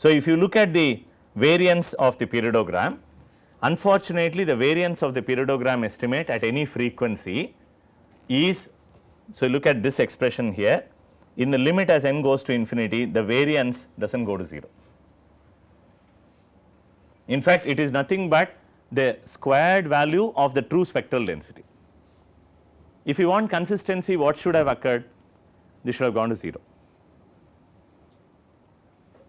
So, if you look at the variance of the periodogram, unfortunately the variance of the periodogram estimate at any frequency is, so look at this expression here, in the limit as n goes to infinity the variance does not go to 0. In fact, it is nothing but the squared value of the true spectral density. If you want consistency, what should have occurred? This should have gone to 0.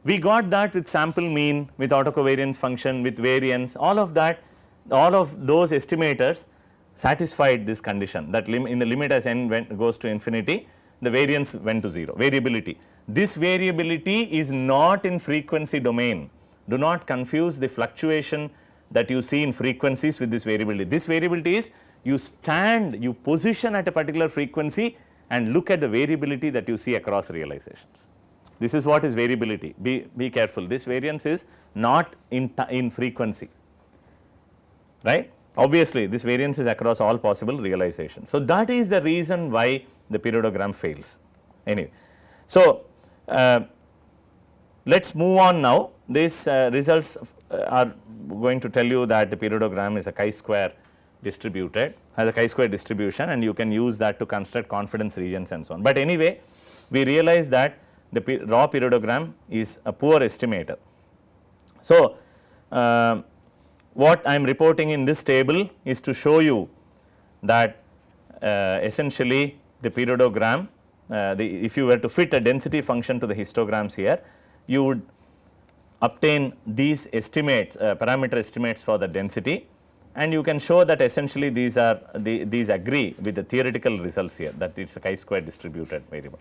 We got that with sample mean, with autocovariance function, with variance, all of that, all of those estimators satisfied this condition that in the limit as n goes to infinity, the variance went to 0, variability. This variability is not in frequency domain. Do not confuse the fluctuation that you see in frequencies with this variability. This variability is you stand, you position at a particular frequency and look at the variability that you see across realizations. This is what is variability. Be careful. This variance is not in frequency, right. Obviously, this variance is across all possible realizations. So, that is the reason why the periodogram fails. Anyway, so let us move on now. These results are going to tell you that the periodogram is a chi-square distributed, has a chi-square distribution, and you can use that to construct confidence regions and so on. But anyway, we realize that the raw periodogram is a poor estimator. So, what I am reporting in this table is to show you that essentially the periodogram, if you were to fit a density function to the histograms here, you would obtain these estimates, parameter estimates for the density, and you can show that essentially these are these agree with the theoretical results here, that it is a chi-square distributed variable.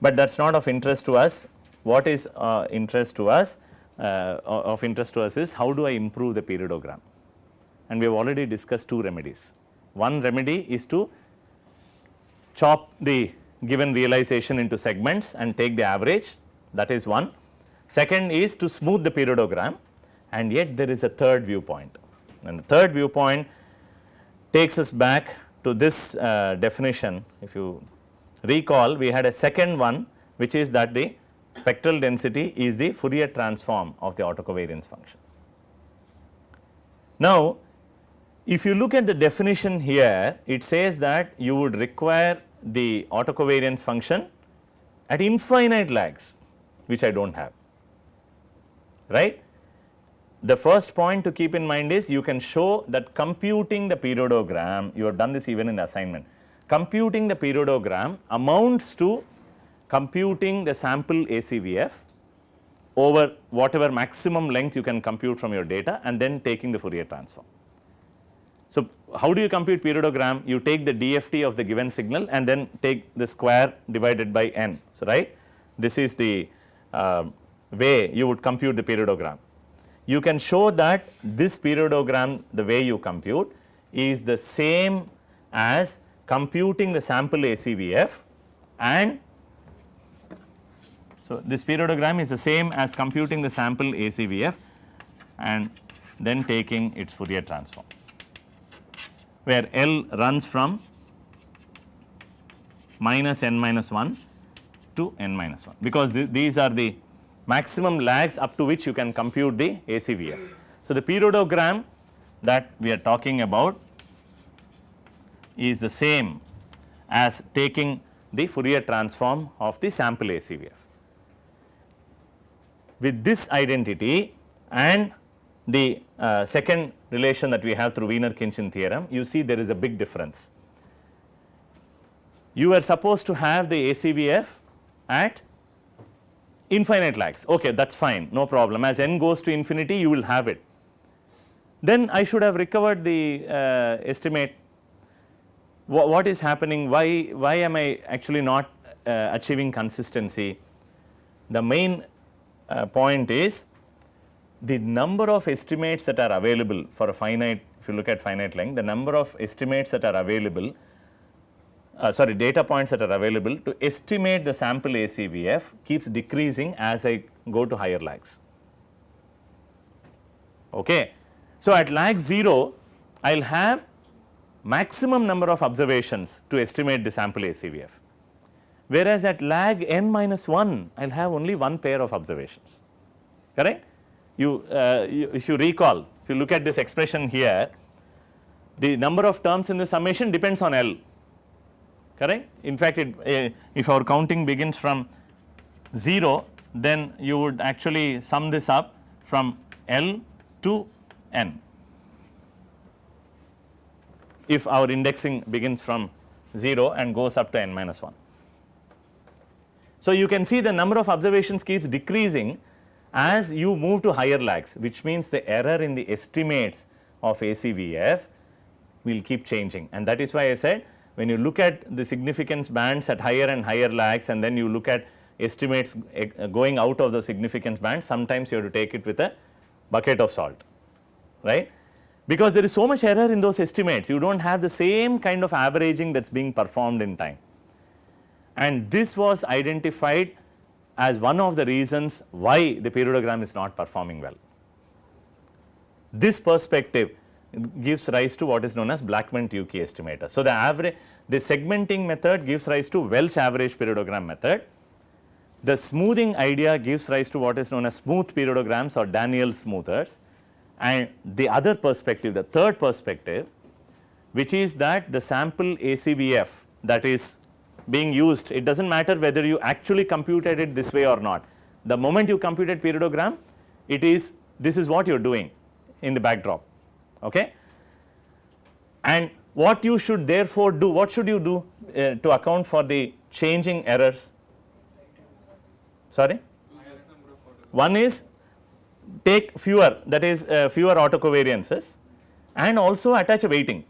But that is not of interest to us. What is of interest to us is how do I improve the periodogram, and we have already discussed two remedies. One remedy is to chop the given realization into segments and take the average, that is one. Second is to smooth the periodogram, and yet there is a third viewpoint, and the third viewpoint takes us back to this definition. If you recall, we had a second one, which is that the spectral density is the Fourier transform of the autocovariance function. Now, if you look at the definition here, it says that you would require the autocovariance function at infinite lags, which I do not have, right. The first point to keep in mind is you can show that computing the periodogram, you have done this even in the assignment, computing the periodogram amounts to computing the sample ACVF over whatever maximum length you can compute from your data and then taking the Fourier transform. So, how do you compute periodogram? You take the DFT of the given signal and then take the square divided by n. So, right, this is the way you would compute the periodogram. You can show that this periodogram, the way you compute, is the same as computing the sample ACVF, and so this periodogram is the same as computing the sample ACVF and then taking its Fourier transform, where L runs from minus n minus 1 to n minus 1, because these are the maximum lags up to which you can compute the ACVF. So, the periodogram that we are talking about is the same as taking the Fourier transform of the sample ACVF. With this identity and the second relation that we have through Wiener-Khinchin theorem, you see there is a big difference. You are supposed to have the ACVF at infinite lags, okay, that is fine, no problem. As n goes to infinity, you will have it. Then I should have recovered the estimate. What is happening? Why am I actually not achieving consistency? The main point is the number of estimates that are available for a finite, if you look at finite length, the number of estimates that are available, data points that are available to estimate the sample ACVF keeps decreasing as I go to higher lags. Okay. So, at lag 0, I will have maximum number of observations to estimate the sample ACVF, whereas at lag n minus 1, I will have only one pair of observations. correct. If you recall, if you look at this expression here, the number of terms in the summation depends on L, correct. In fact, if our counting begins from 0, then you would actually sum this up from L to N, if our indexing begins from 0 and goes up to n minus 1. So, you can see the number of observations keeps decreasing as you move to higher lags, which means the error in the estimates of ACVF will keep changing, and that is why I said when you look at the significance bands at higher and higher lags and then you look at estimates going out of the significance bands, sometimes you have to take it with a bucket of salt, right, because there is so much error in those estimates, you do not have the same kind of averaging that is being performed in time. And this was identified as one of the reasons why the periodogram is not performing well. This perspective gives rise to what is known as Blackman-Tukey estimator. So, the segmenting method gives rise to Welch average periodogram method. The smoothing idea gives rise to what is known as smooth periodograms or Daniell smoothers, and the other perspective, the third perspective, which is that the sample ACVF that is being used, it does not matter whether you actually computed it this way or not. The moment you computed periodogram, this is what you are doing in the backdrop, okay. And what you should therefore do, what should you do to account for the changing errors? Sorry? One is take fewer, that is fewer autocovariances, and also attach a weighting,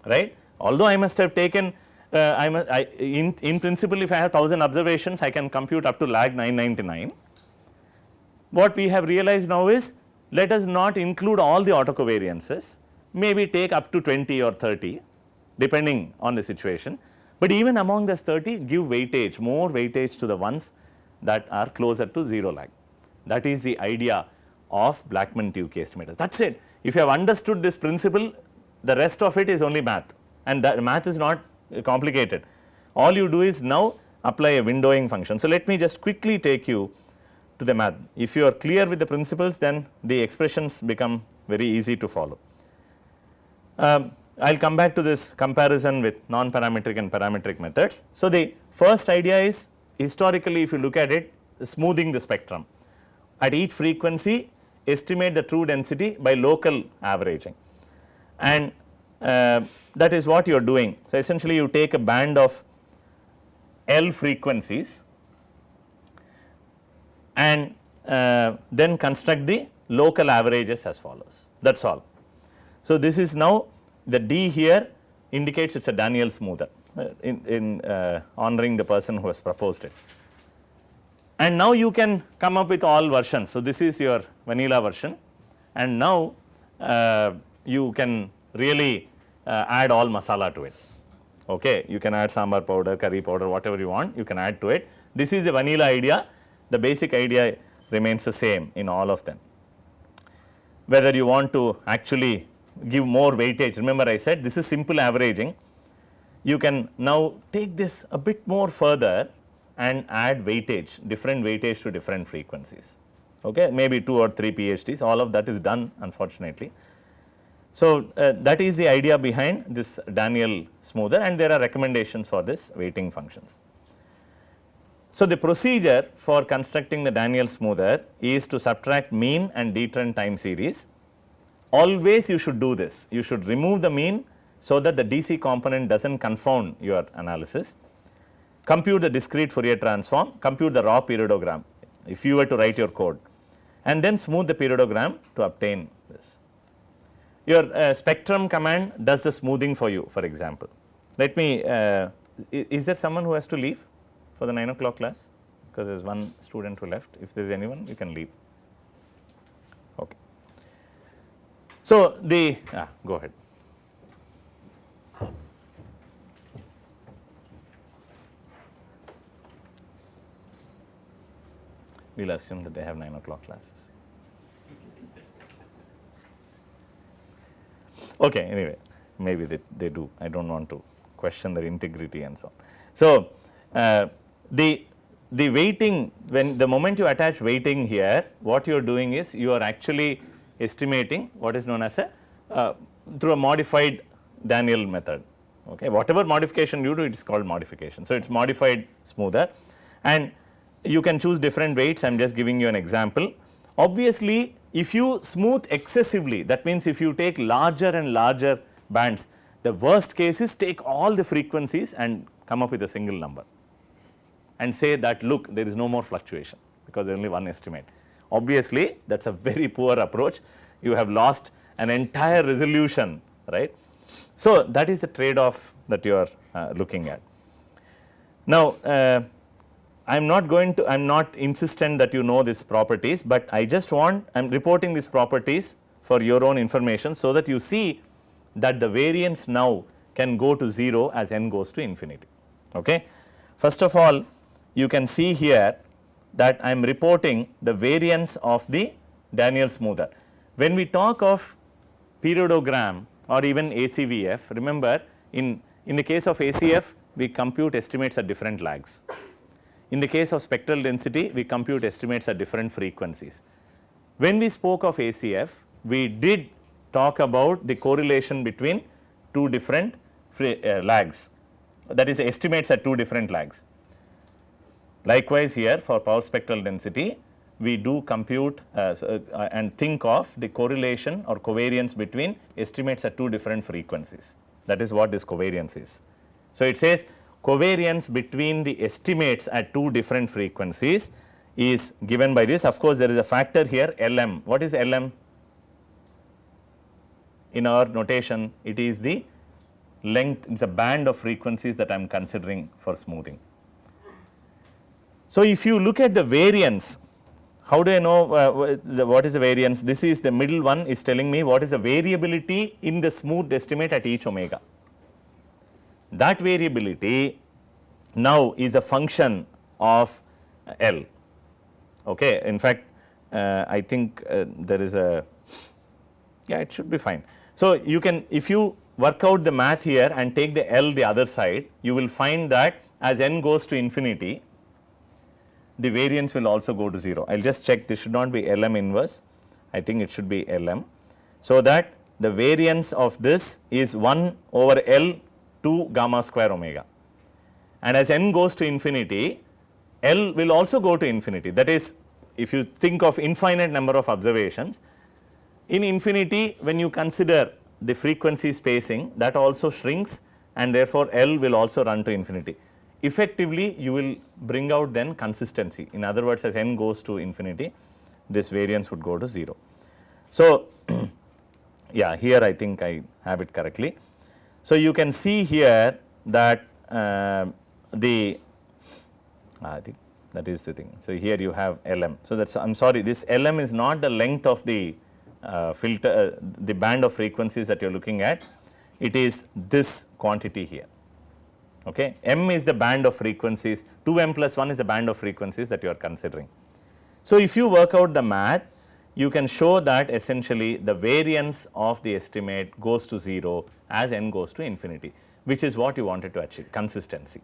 right. Although I must have taken in principle, if I have 1000 observations, I can compute up to lag 999. What we have realized now is, let us not include all the autocovariances, maybe take up to 20 or 30 depending on the situation, but even among this 30 give weightage, more weightage to the ones that are closer to 0 lag. That is the idea of Blackman-Tukey estimators. That is it. If you have understood this principle, the rest of it is only math, and that math is not complicated. All you do is now apply a windowing function. So, let me just quickly take you to the math. If you are clear with the principles, then the expressions become very easy to follow. I will come back to this comparison with non-parametric and parametric methods. So, the first idea is, historically if you look at it, smoothing the spectrum. At each frequency, estimate the true density by local averaging, and that is what you are doing. So, essentially you take a band of L frequencies and then construct the local averages as follows, that is all. So, this is now the D here indicates it is a Daniell smoother in honoring the person who has proposed it. And now you can come up with all versions. So, this is your vanilla version, and now you can really add all masala to it, okay. You can add sambar powder, curry powder, whatever you want, you can add to it. This is the vanilla idea, the basic idea remains the same in all of them. Whether you want to actually give more weightage, remember I said this is simple averaging, you can now take this a bit more further and add weightage, different weightage to different frequencies, okay. Maybe 2 or 3 PhDs, all of that is done unfortunately. So, that is the idea behind this Daniell smoother, and there are recommendations for this weighting functions. So, the procedure for constructing the Daniell smoother is to subtract mean and deterrent time series. Always you should do this, you should remove the mean so that the DC component does not confound your analysis. Compute the discrete Fourier transform, compute the raw periodogram if you were to write your code, and then smooth the periodogram to obtain this. Your spectrum command does the smoothing for you, for example. Let me, is there someone who has to leave for the 9 o'clock class? Because there is one student who left. If there is anyone, you can leave. Okay. So, go ahead. We will assume that they have 9 o'clock classes. Okay, anyway, maybe they do. I do not want to question their integrity and so on. So, the weighting, when the moment you attach weighting here, what you are doing is you are actually estimating what is known as a through a modified Daniell method. Okay. Whatever modification you do, it is called modification. So, it is modified smoother, and you can choose different weights. I am just giving you an example. Obviously, if you smooth excessively, that means if you take larger and larger bands, the worst case is take all the frequencies and come up with a single number and say that look, there is no more fluctuation because there is only one estimate. Obviously, that is a very poor approach. You have lost an entire resolution, right. So, that is the trade off that you are looking at. Now, I am not going to, I am not insistent that you know these properties, but I just want, I am reporting these properties for your own information, so that you see that the variance now can go to 0 as n goes to infinity. Okay. First of all, you can see here that I am reporting the variance of the Daniell smoother. When we talk of periodogram or even ACVF, remember in the case of ACF, we compute estimates at different lags. In the case of spectral density, we compute estimates at different frequencies. When we spoke of ACF, we did talk about the correlation between two different lags, that is estimates at two different lags. Likewise, here for power spectral density, we do compute and think of the correlation or covariance between estimates at two different frequencies. That is what this covariance is. So, it says covariance between the estimates at two different frequencies is given by this. Of course, there is a factor here Lm. What is Lm? In our notation, it is the length, it is a band of frequencies that I am considering for smoothing. So, if you look at the variance, how do I know what is the variance? This is the middle one is telling me what is the variability in the smoothed estimate at each omega. That variability now is a function of L. Okay. In fact, I think there is a, yeah, it should be fine. So, you can, if you work out the math here and take the L the other side, you will find that as n goes to infinity, the variance will also go to 0. I will just check, this should not be Lm inverse, I think it should be Lm. So, that the variance of this is 1 over L to gamma square omega, and as n goes to infinity, L will also go to infinity. That is, if you think of infinite number of observations, in infinity when you consider the frequency spacing, that also shrinks, and therefore, L will also run to infinity. Effectively, you will bring out then consistency. In other words, as n goes to infinity, this variance would go to 0. So, yeah, here I think I have it correctly. So, you can see here that I think that is the thing. So, here you have Lm. So, that is, I am sorry, this Lm is not the length of the filter, the band of frequencies that you are looking at, it is this quantity here. Okay. M is the band of frequencies, 2m plus 1 is the band of frequencies that you are considering. So, if you work out the math, you can show that essentially the variance of the estimate goes to 0 as n goes to infinity, which is what you wanted to achieve, consistency,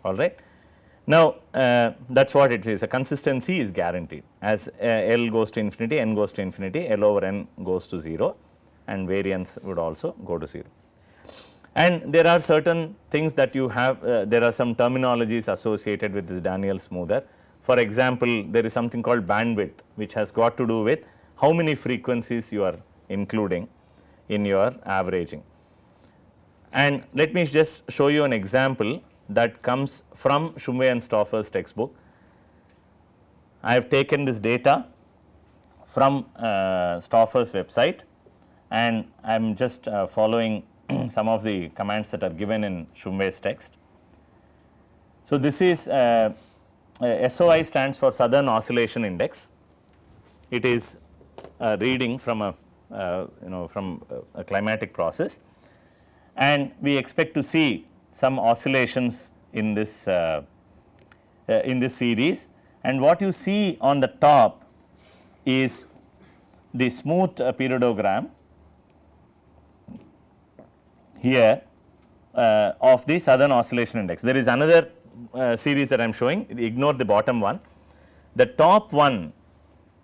all right. Now, that is what it is, a consistency is guaranteed as L goes to infinity, n goes to infinity, L over n goes to 0, and variance would also go to 0. And there are certain things that you have, there are some terminologies associated with this Daniell smoother. For example, there is something called bandwidth, which has got to do with how many frequencies you are including in your averaging. And let me just show you an example that comes from Shumway and Stauffer's textbook. I have taken this data from Stauffer's website, and I am just following some of the commands that are given in Shumway's text. So, this is SOI stands for Southern Oscillation Index. It is a reading from a from a climatic process, and we expect to see some oscillations in this series, and what you see on the top is the smooth periodogram here of the Southern Oscillation Index. There is another series that I am showing, ignore the bottom one. The top one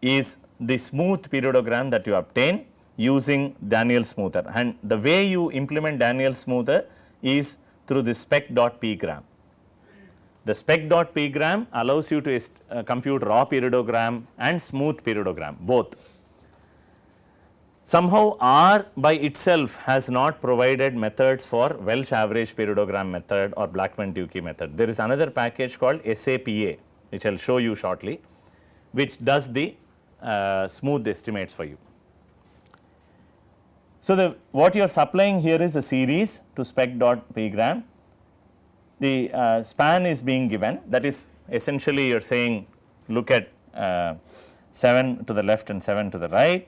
is the smooth periodogram that you obtain using Daniel smoother, and the way you implement Daniel smoother is through the spec.pgram. The spec.pgram allows you to compute raw periodogram and smooth periodogram both. Somehow R by itself has not provided methods for Welch average periodogram method or Blackman-Tukey method. There is another package called SAPA, which I will show you shortly, which does the smooth estimates for you. So, what you are supplying here is a series to spec.pgram. The span is being given, that is essentially you are saying look at 7 to the left and 7 to the right,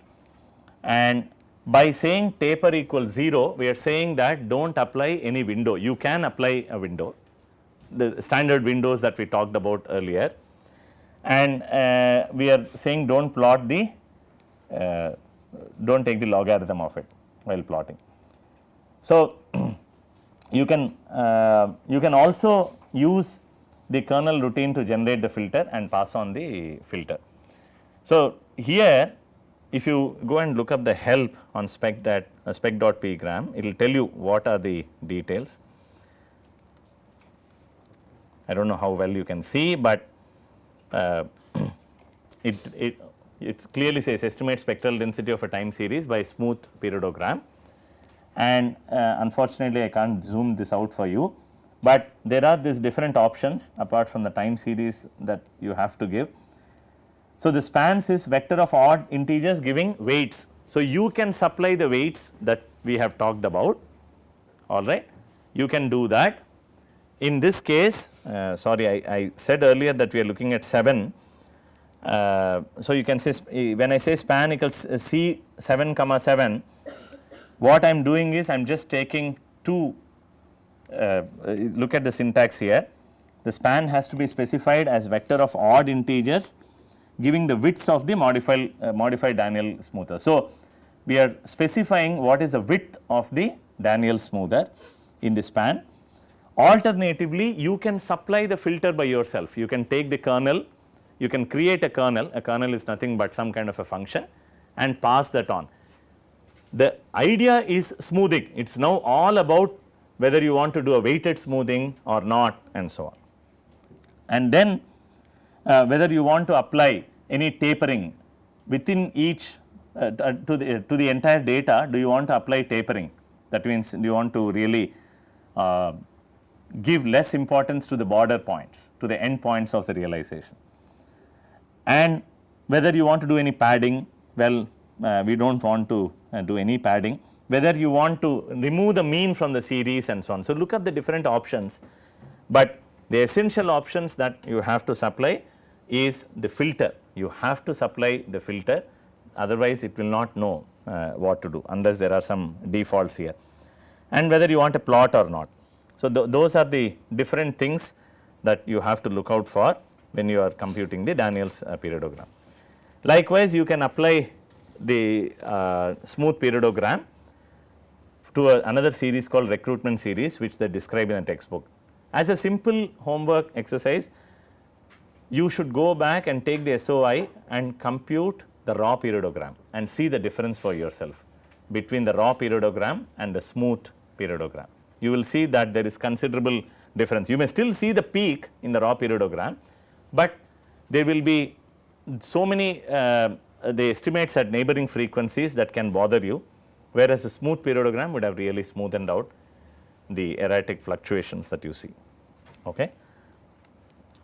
and by saying taper equals 0, we are saying that do not apply any window. You can apply a window, the standard windows that we talked about earlier, and we are saying do not plot the do not take the logarithm of it while plotting. So, you can also use the kernel routine to generate the filter and pass on the filter. So, here if you go and look up the help on spec.pgram, it will tell you what are the details. I do not know how well you can see, but it clearly says estimate spectral density of a time series by smooth periodogram, and unfortunately I can't zoom this out for you, but there are these different options apart from the time series that you have to give. So, the spans is vector of odd integers giving weights. So, you can supply the weights that we have talked about, alright, you can do that. In this case, sorry, I said earlier that we are looking at 7. So, you can say when I say span equals C 7 comma 7, what I am doing is I am just taking 2, look at the syntax here, the span has to be specified as vector of odd integers giving the widths of the modified Daniel smoother. So, we are specifying what is the width of the Daniel smoother in the span. Alternatively, you can supply the filter by yourself, you can take the kernel, you can create a kernel is nothing but some kind of a function, and pass that on. The idea is smoothing, it is now all about whether you want to do a weighted smoothing or not and so on. And then whether you want to apply any tapering within each to the entire data, do you want to apply tapering, that means do you want to really give less importance to the border points, to the end points of the realization, and whether you want to do any padding, well we do not want to do any padding, whether you want to remove the mean from the series and so on. So, look at the different options, but the essential options that you have to supply is the filter, you have to supply the filter, otherwise it will not know what to do unless there are some defaults here, and whether you want a plot or not. So, those are the different things that you have to look out for when you are computing the Daniel's periodogram. Likewise, you can apply the smooth periodogram to another series called recruitment series, which they describe in the textbook. As a simple homework exercise, you should go back and take the SOI and compute the raw periodogram and see the difference for yourself between the raw periodogram and the smooth periodogram. You will see that there is considerable difference. You may still see the peak in the raw periodogram, but there will be so many the estimates at neighboring frequencies that can bother you, whereas a smooth periodogram would have really smoothened out the erratic fluctuations that you see. Okay.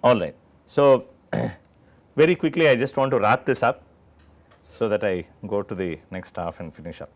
All right. So, very quickly I just want to wrap this up so that I go to the next half and finish up.